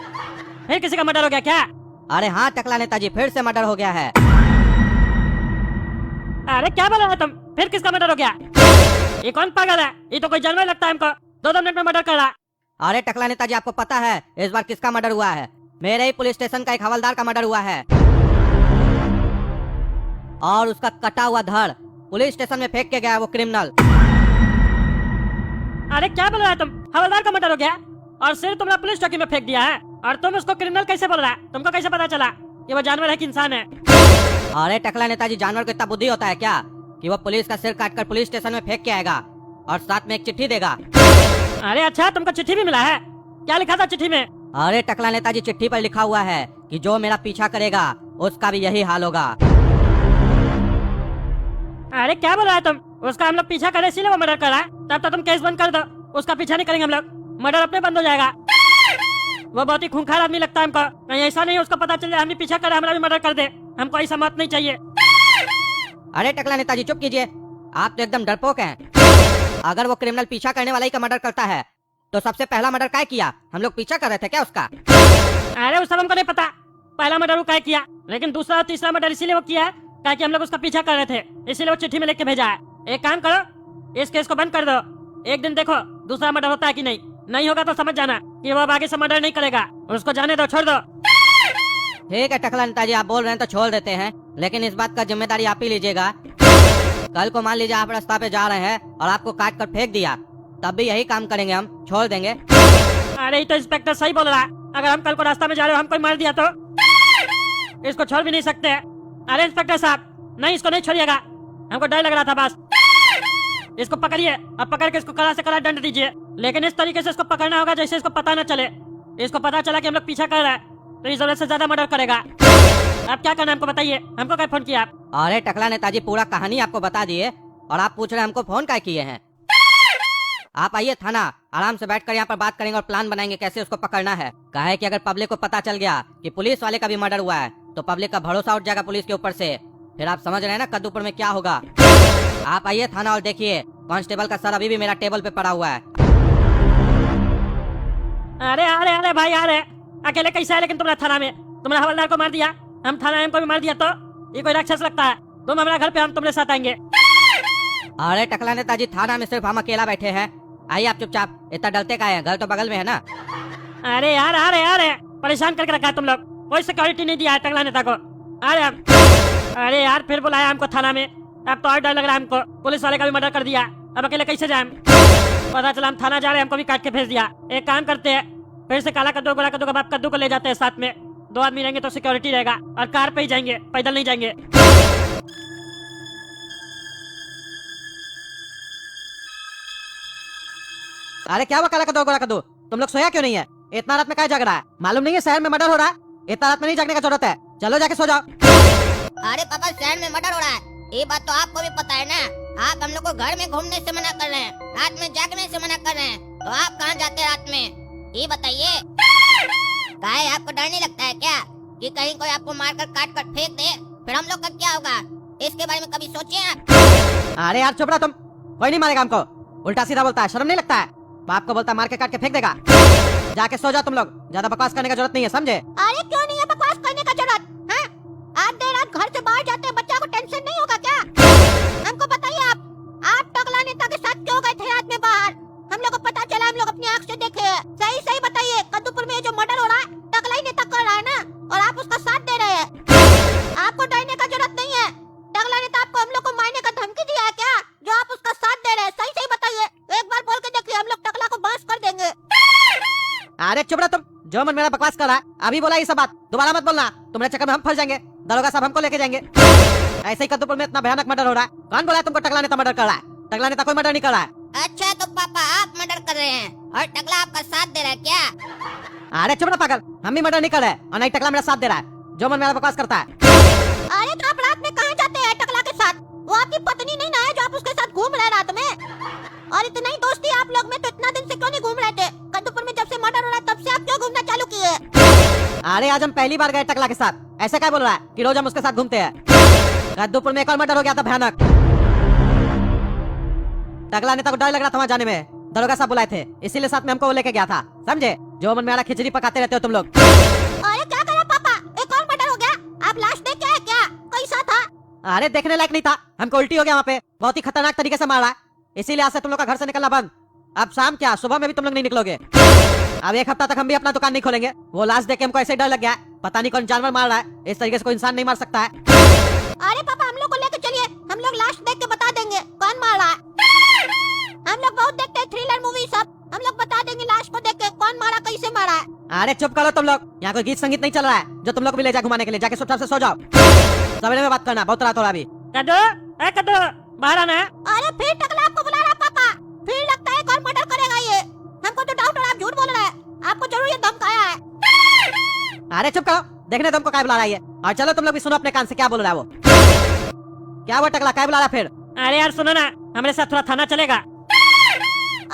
फिर किसी का मर्डर हो गया क्या? अरे हाँ टकला नेताजी, फिर से मर्डर हो गया है। अरे क्या बोल रहे हो तुम? फिर किसका मर्डर हो गया? ये कौन पागल है? ये तो कोई जानवर लगता है हमको, 2-2 मिनट में मर्डर कर रहा। अरे टकला नेताजी, आपको पता है इस बार किसका मर्डर हुआ है? मेरे ही पुलिस स्टेशन का एक हवलदार का मर्डर हुआ है, और उसका कटा हुआ धड़ पुलिस स्टेशन में फेंक के गया वो क्रिमिनल। अरे क्या बोल रहा है तुम? हवलदार का मर्डर हो गया और सिर तुमने पुलिस चौकी में फेंक दिया है, और तुम उसको क्रिमिनल कैसे बोल रहा है? तुमको कैसे पता चला कि वो जानवर है कि इंसान है? अरे टकला नेताजी, जानवर को इतना बुद्धि होता है क्या कि वो पुलिस का सिर काटकर पुलिस स्टेशन में फेंक के आएगा और साथ में एक चिट्ठी देगा। अरे अच्छा, तुमको चिट्ठी भी मिला है? क्या लिखा था चिट्ठी में? अरे टकला नेताजी, चिट्ठी पर लिखा हुआ है कि जो मेरा पीछा करेगा उसका भी यही हाल होगा। अरे क्या बोल रहा है तुम? उसका हम लोग पीछा करे इसीलिए वो मर्डर कर रहा है। तब तो तुम केस बंद कर दो, उसका पीछा नहीं करेंगे हम लोग, मर्डर अपने बंद हो जाएगा। वो बहुत ही खूंखार आदमी लगता है हमको, कहीं ऐसा नहीं उसको पता चल जाए हमने पीछा कर हमारा भी मर्डर कर दे। हमको ऐसा मौत नहीं चाहिए। अरे टकला नेताजी चुप कीजिए, आप तो एकदम डरपोक हैं। अगर वो क्रिमिनल पीछा करने वाला ही का मर्डर करता है तो सबसे पहला मर्डर क्या किया? हम लोग पीछा कर रहे थे क्या उसका? अरे उस सब हमको नहीं पता, पहला मर्डर वो क्या किया, लेकिन दूसरा और तीसरा मर्डर इसीलिए वो किया है क्या कि हम लोग उसका पीछा कर रहे थे, इसीलिए वो चिट्ठी में लिख के भेजा है। एक काम करो, इस केस को बंद कर दो, एक दिन देखो दूसरा मर्डर होता है कि नहीं। नहीं होगा तो समझ जाना कि वो अब आगे से मर्डर नहीं करेगा, उसको जाने दो, छोड़ दो। ठीक है टकला नेताजी, आप बोल रहे हैं तो छोड़ देते हैं, लेकिन इस बात का जिम्मेदारी आप ही लीजिएगा। कल को मान लीजिए आप रास्ता पे जा रहे हैं और आपको काट कर फेंक दिया, तब भी यही काम करेंगे हम, छोड़ देंगे। अरे ये तो इंस्पेक्टर सही बोल रहा है, अगर हम कल को रास्ता में जा रहे हो हमको मार दिया तो इसको छोड़ भी नहीं सकते। अरे इंस्पेक्टर साहब नहीं, इसको नहीं छोड़िएगा, हमको डर लग रहा था बस। इसको पकड़िए, अब पकड़ के इसको कड़ा से कड़ा दंड दीजिए, लेकिन इस तरीके से इसको पकड़ना होगा जैसे इसको पता न चले। इसको पता चला कि हम लोग पीछा कर रहे हैं तो इस जरूरत से ज्यादा मर्डर करेगा। अब क्या करना है हमको बताइए, हमको क्या फोन किया आप? अरे टकला नेताजी पूरा कहानी आपको बता दिए और आप पूछ रहे हैं हमको फोन क्या किए हैं। आप आइए थाना, आराम से बैठकर यहाँ पर बात करेंगे और प्लान बनाएंगे कैसे उसको पकड़ना है। कहा है कि अगर पब्लिक को पता चल गया कि पुलिस वाले का भी मर्डर हुआ है तो पब्लिक का भरोसा उठ जाएगा पुलिस के ऊपर से, फिर आप समझ रहे हैं ना कद्दूपुर में क्या होगा। आप आइए थाना और देखिए, कांस्टेबल का सर अभी भी मेरा टेबल पे पड़ा हुआ है। अरे अरे अरे भाई, अरे अकेले कैसे है, लेकिन तुमने थाना में तुम्हारे हवलदार को मार दिया, हम थाना को भी मार दिया, तो ये कोई राक्षस लगता है? तुम हमारे घर पे, हम तुम्हारे साथ आएंगे। अरे टकला नेताजी थाना में सिर्फ हम अकेला बैठे हैं, आइए आप चुपचाप, इतना डरते का है, घर तो बगल में है ना। अरे यार अरे अरे परेशान करके रखा है तुम लोग, कोई सिक्योरिटी नहीं दिया है टकला नेता को। अरे यार फिर बुलाया हमको थाना में, अब तो और डर लग रहा है हमको, पुलिस वाले का भी मर्डर कर दिया, अब अकेले कैसे जाए? पता चला हम थाना जा रहे हैं, हमको भी काट के भेज दिया। एक काम करते हैं, फिर से काला कद्दू गोला कद्दू का बाप कद्दू को ले जाते हैं साथ में, 2 आदमी रहेंगे तो सिक्योरिटी रहेगा, और कार पे ही जाएंगे, पैदल नहीं जाएंगे। अरे क्या हुआ काला कद्दू गोला कद्दू, तुम लोग सोया क्यों नहीं है? इतना रात में क्या जग रहा है? मालूम नहीं है शहर में मर्डर हो रहा है? इतना रात में नहीं जगने का जरूरत है, चलो जाके सो जाओ। अरे पापा शहर में मर्डर हो रहा है, ये बात तो आपको भी पता है ना। आप हम लोग को घर में घूमने से मना कर रहे हैं, रात में जागने से मना कर रहे हैं, तो आप कहाँ जाते हैं रात में? ये बताइए, काहे आपको डर नहीं लगता है क्या कि कहीं कोई आपको मारकर काट कर फेंक दे, फिर हम लोग का क्या होगा? इसके बारे में कभी सोचे आप? अरे यार चुप रहा तुम, कोई नहीं मारेगा हमको, उल्टा सीधा बोलता है, शर्म नहीं लगता है? बाप को बोलता है मार के काट के फेंक देगा। जाके सो जाओ तुम लोग, ज्यादा बकवास करने का जरूरत नहीं है, समझे? अरे क्यों नहीं है बकवास करने का जरूरत? हाँ? आप देर रात घर से बाहर जाते हैं, बच्चा को टेंशन नहीं होगा क्या? हमको बताइए, आप टकला नेता के साथ क्यों गए थे रात में बाहर? हम लोग को पता चला, हम लोग अपनी आँख से देखे। सही सही बताइए, कद्दूपुर में जो मर्डर हो रहा है टकला ही नेता कर रहा है ना, और आप उसका साथ दे रहे हैं। आपको डरने का जरूरत नहीं है, टकला नेता आपको हम लोग को मारने का धमकी दिया है क्या, जो आप उसका साथ दे रहे हैं? सही सही बताइए, एक बार बोल के देखिए, हम लोग टकला को बांस कर देंगे। अरे चुप रहा तुम, जो मन मेरा बकवास कर रहा है, अभी बोला ये सब बात, दोबारा मत बोलना, तुम्हारे चक्कर में हम फंस जाएंगे, दरोगा साहब हमको लेके जाएंगे। ऐसे ही कद्दूपुर में इतना भयानक मर्डर हो रहा है, कौन बोला है तुमको टकला नेता मर्डर कर रहा है? टकला नेता कोई मर्डर नहीं कर रहा है। अच्छा तो पापा आप मर्डर कर रहे हैं और टकला आपका साथ दे रहा है क्या? अरे चुप रहा पागल, हम भी मर्डर नहीं कर रहे हैं और नहीं टकला मेरा साथ दे रहा है, जो मन मेरा बकवास करता है। अरे तो आप रात में कहाँ जाते हैं टकला के साथ? वो आपकी पत्नी नहीं ना है जो आप उसके साथ घूम रहे हैं रात में? और इतना ही दोस्ती आप लोग में, तो इतना दिन से क्यों नहीं घूम रहे थे? कद्दूपुर में जब से मर्डर हो रहा है तब से आप क्यों घूमना चालू किए? अरे आज हम पहली बार गए टकला के साथ, ऐसे क्या बोल रहा है कि रोज हम उसके साथ घूमते हैं? कद्दूपुर में एक और मर्डर हो गया था भयानक, टकला नेता को डर लग रहा था वहाँ जाने में, दरोगा साहब बुलाए थे, इसीलिए साथ में हमको वो लेके गया था, समझे? जो मन मेरा खिचड़ी पकाते रहते हो तुम लोग। अरे क्या करा पापा, एक और मर्डर हो गया? आप लाश देख के आए क्या? कैसा था? अरे देखने लायक नहीं था, हमको उल्टी हो गया वहाँ पे, बहुत ही खतरनाक तरीके से मारा है, इसीलिए आज से तुम लोग का घर से निकलना बंद। अब शाम क्या सुबह में भी तुम लोग नहीं निकलोगे। अब 1 हफ्ता तक हम भी अपना दुकान नहीं खोलेंगे, वो लाश देख के हमको ऐसे डर लग गया, पता नहीं कौन जानवर मार रहा है, इस तरीके से कोई इंसान नहीं मार सकता है। अरे पापा हम लोग को लेके चलिए, हम लोग लाश देख के बता देंगे कौन मार रहा है। हम लोग बहुत देखते हैं थ्रिलर मूवी सब, हम लोग बता देंगे लाश को देख के कौन मारा, कैसे मारा है। अरे चुप करो तुम लोग, यहाँ कोई गीत संगीत नहीं चल रहा है जो तुम लोग भी ले जाए घुमाने के लिए, जाके चुपचाप से सो जाओ, सवेरे में बात करना, बहुत रात हो रहा अभी। कद्दू, ए कद्दू, बाहर आना है। अरे फिर टकला आपको बुला रहा पापा, फिर लगता है कौन मर्डर करेगा ये, हमको तो डाउट हो रहा है, आप झूठ बोल रहे हैं, आपको जरूर ये धमकाया है। अरे चुप करो, देखने तुमको क्या बुला रहा है, और चलो तुम लोग भी सुनो अपने कान से क्या बोल रहा है वो। क्या हुआ टकला, क्या बुला रहा फिर? अरे यार सुनो ना, हमारे साथ थोड़ा थाना चलेगा?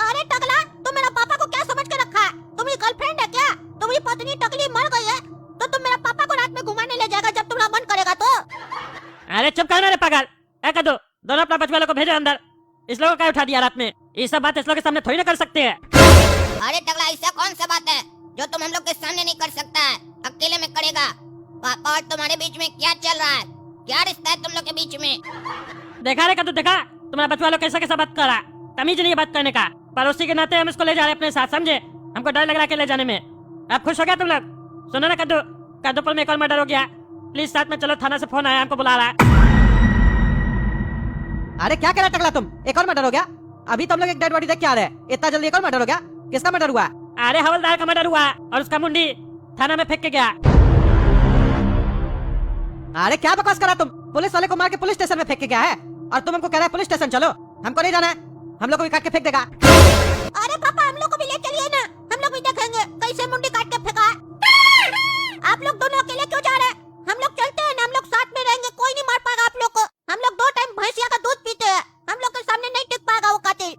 अरे टकला, तुम मेरा पापा को क्या समझ के रखा है? तुम्हारी गर्लफ्रेंड है क्या? तुम्हारी पत्नी टकली मर गई है तो तुम मेरा पापा को रात में घुमाने ले जाएगा जब तुम्हारा मन करेगा तो? अरे चुप करो ना रे पागल। क्या दो दोनों अपना बचवा को भेजो अंदर। इस लोगों का उठा दिया रात में, ये सब बात इस लोग के सामने थोड़ी ना कर सकते हैं। अरे टकला, ऐसा कौन सा बात है जो तुम हम लोग के सामने नहीं कर सकता है, अकेले में करेगा? पापा और तुम्हारे बीच में क्या चल रहा है? क्या रिश्ता है तुम लोग के बीच में? देखा रे कद्दू, देखा तुम्हारा बचवा लोग कैसा कैसा बात कर रहा। तमीज नहीं है बात करने का। पड़ोसी के नाते हम इसको ले जा रहे अपने साथ, समझे? हमको डर लग रहा है ले जाने में। आप खुश हो गया तुम लोग? सुनो ना कद्दू, कद्दूपुर में एक और मर्डर हो गया, प्लीज साथ में चलो, थाना से फोन आया, हमको बुला रहा है। अरे क्या कह रहा टकला तुम? एक और मर्डर हो गया? अभी तुम लोग एक डेड बॉडी देख के आ रहे हैं, इतना जल्दी एक और मर्डर हो गया? किसका मर्डर हुआ? अरे हवलदार का मर्डर हुआ और उसका मुंडी थाना में फेंक के गया। अरे क्या बकवास करा तुम? पुलिस वाले को मार के पुलिस स्टेशन में फेंक के गया है और तुम हमको कह रहे हैं पुलिस स्टेशन चलो? हमको नहीं जाना है, हम लोग को भी काट के फेंक देगा। अरे पापा, हम लोग को भी ले चलिए ना, हम लोग भी देखेंगे कैसे मुंडी काट के फेंका है। आप लोग दोनों अकेले क्यों जा रहे हैं? हम लोग चलते हैं ना, हम लोग साथ में रहेंगे, कोई नहीं मार पाएगा आप लोग को। हम लोग 2 टाइम भैंसिया का दूध पीते हैं, हम लोग के सामने नहीं टिक पाएगा वो कातिल।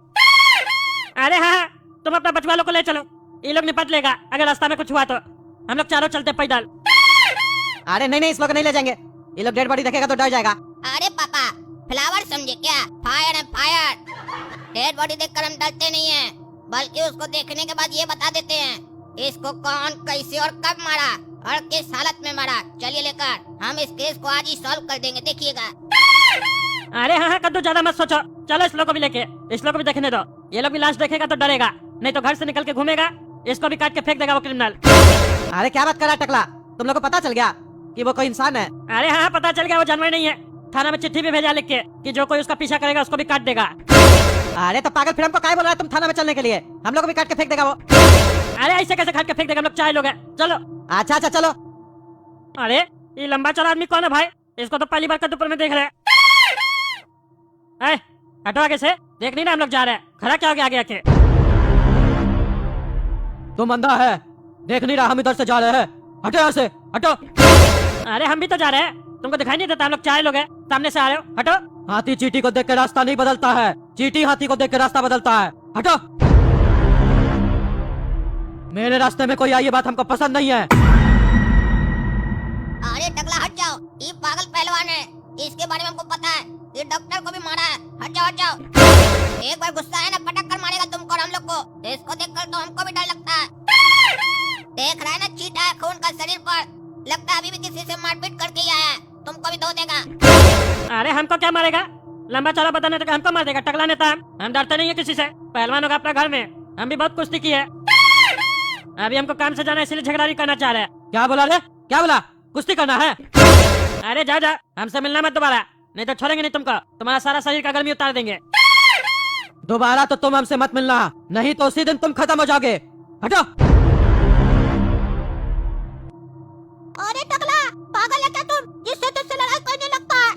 अरे हाँ, तुम अपना बचवा लोग को ले चलो, ये लोग निपट लेगा अगर रास्ता में कुछ हुआ तो। हम लोग चारों चलते पैदल। अरे नहीं नहीं, इस लोग को नहीं ले जाएंगे, ये लोग डेड बॉडी देखेगा तो डर जाएगा। अरे पापा, फ्लावर समझे क्या? फायर है फायर। डेड बॉडी देखकर हम डरते नहीं हैं, बल्कि उसको देखने के बाद ये बता देते हैं इसको कौन, कैसे और कब मारा और किस हालत में मारा। चलिए लेकर, हम इस केस को आज ही सॉल्व कर देंगे, देखिएगा। अरे हाँ कद्दू, ज्यादा मत सोचो, चलो इस लोग को भी लेके, इस लोग को भी देखने दो। ये लोग भी लाश देखेगा तो डरेगा, नहीं तो घर से निकल के घूमेगा, इसको भी काट के फेंक देगा वो क्रिमिनल। अरे क्या बात कर रहा है टकला? तुम लोग को पता चल गया कि वो कोई इंसान है? अरे हाँ पता चल गया, वो जानवर नहीं है। थाना में चिट्ठी भी भेजा लिख के कि जो कोई उसका पीछा करेगा उसको भी काट देगा। अरे तो पागल, फिर हमको क्या बोल रहा है तुम थाना में चलने के लिए? हम लोग को भी काट के फेंक देगा वो। अरे ऐसे कैसे काट के फेंक देगा? हम लोग 4 लोग हैं, चलो। अच्छा अच्छा चलो। अरे ये लंबा चौड़ा आदमी कौन है भाई? इसको तो पहली बार कद्दूपुर में देख रहे हैं। हटो आगे से, देख नहीं ना हम लोग जा रहे हैं, खड़ा क्या हो गया आगे आके? तुम अंधा है, देख नहीं रहा हम इधर से जा रहे हैं? हटो यहाँ से, हटो। अरे हम भी तो जा रहे हैं, तुमको दिखाई नहीं देता? हम लोग 4 लोग हैं, सामने से आ रहे हो, हटो। हाथी चींटी को देख के रास्ता नहीं बदलता है, चींटी हाथी को देख के रास्ता बदलता है, हटो। मेरे रास्ते में कोई आई, ये बात हमको पसंद नहीं है। अरे टकला हट जाओ, ये पागल पहलवान है, इसके बारे में हमको पता है, ये डॉक्टर को भी मारा है। हट जाओ हट जाओ। एक बार गुस्सा है ना, पटक कर मारेगा तुमको और हम लोग को, इसको देखकर तो हमको भी डर लगता है। देख रहा है ना, चीटा है खून का शरीर पर, लगता है अभी भी किसी से मारपीट करके ही आया है, तुमको भी धो देगा। अरे हमको क्या मारेगा? लंबा चौड़ा बताने तो हमको मार देगा, टकला नेता हम डरते नहीं है किसी से। पहलवान होगा अपना घर में, हम भी बहुत कुश्ती की है। अभी हमको काम से जाना है, इसलिए झगड़ा नहीं करना चाह रहे हैं। क्या बोला रे? क्या बोला? कुश्ती करना है? अरे जा जा, हमसे मिलना मत दोबारा, नहीं तो छोड़ेंगे नहीं तुमको, तुम्हारा सारा शरीर का गर्मी उतार देंगे। दोबारा तो तुम हमसे मत मिलना, नहीं तो उसी दिन तुम खत्म हो जाओगे, हटो। अरे टकला, पागल है क्या तुम? जिससे तुझसे लड़ाई करने लगता है।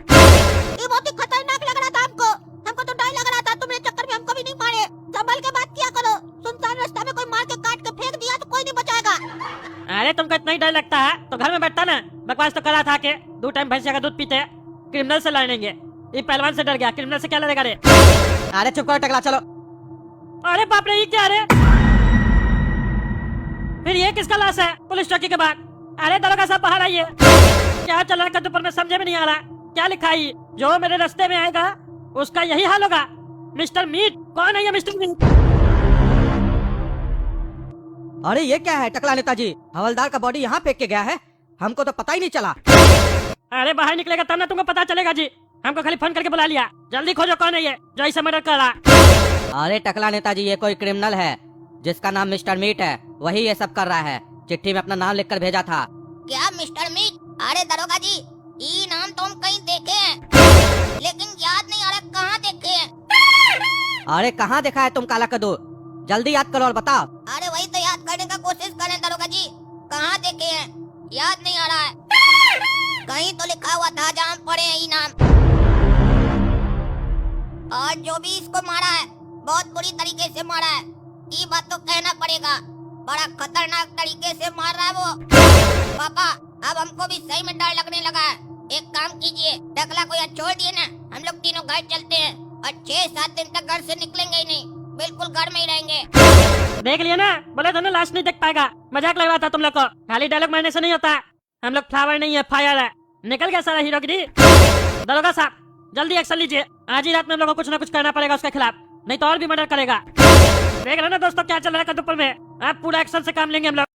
ये बहुत ही खतरनाक लग रहा था हमको, हमको तो डर लग रहा था, तुम्हारे चक्कर में हमको भी नहीं मारे। संभल के बात किया करो, सुनसान रास्ता में कोई मार के काट के फेंक दिया तो कोई नहीं बचाएगा। अरे तुमको इतना ही डर लगता है तो घर में बैठता ना, बकवास तो करा था के 2 टाइम भैंसिया का दूध पीते हैं, क्रिमिनल से लड़ेंगे। ये पहलवान से डर गया, क्रिमिनल से क्या लड़ेगा रे? अरे चुप करो टकला, चलो। अरे बाप रे, ये क्या रे? फिर ये किसका लाश है पुलिस चौकी के बाद? अरे दरोगा साहब बाहर आइए, क्या चल रहा है कद्दूपुर में समझे में नहीं आ रहा। क्या लिखा है? जो मेरे रास्ते में आएगा उसका यही हाल होगा। मिस्टर मीट, कौन है ये मिस्टर मीट? अरे ये क्या है टकला नेताजी? हवलदार का बॉडी यहाँ फेंक के गया है, हमको तो पता ही नहीं चला। अरे बाहर निकलेगा तब ना तुमको पता चलेगा जी, हमको खाली फोन करके बुला लिया। जल्दी खोजो कौन है ये जो इसे मर्डर कर रहा। अरे टकला नेताजी, ये कोई क्रिमिनल है जिसका नाम मिस्टर मीट है, वही ये सब कर रहा है। चिट्ठी में अपना नाम लिखकर भेजा था। क्या मिस्टर मीट? अरे दरोगा जी, ये नाम तो हम कहीं देखे हैं, लेकिन याद नहीं आ रहा कहाँ देखे हैं। अरे कहाँ देखा है तुम काला कद्दू? जल्दी याद करो और बताओ। अरे वही तो याद करने का कोशिश करें दरोगा जी, कहाँ देखे हैं, याद नहीं आ रहा है। कहीं तो लिखा हुआ था जहाँ पढ़े हैं ये नाम। और जो भी इसको मारा है बहुत बुरी तरीके से मारा है, ये बात तो कहना पड़ेगा, बड़ा खतरनाक तरीके से मार रहा है वो। पापा, अब हमको भी सही में डर लगने लगा है। एक काम कीजिए, टकला को यहाँ छोड़ दिए ना, हम लोग तीनों घर चलते हैं, और 6-7 दिन तक घर से निकलेंगे ही नहीं, बिल्कुल घर में ही रहेंगे। देख लिया ना, बोले तो ना लास्ट नहीं देख पाएगा। मजाक लग रहा था तुम लोग को। खाली डायलॉग मारने से नहीं होता। हम लोग फ्लावर नहीं है, फायर है। निकल गया सारा हीरोगिरी। दरोगा साहब जल्दी एक्शन लीजिए। आज ही रात में हम लोग को कुछ ना कुछ करना पड़ेगा उसके खिलाफ, नहीं तो और भी मर्डर करेगा। देख रहे ना दोस्तों क्या चल रहा है कद्दूपुर में। आप पूरा एक्शन से काम लेंगे हम लोग।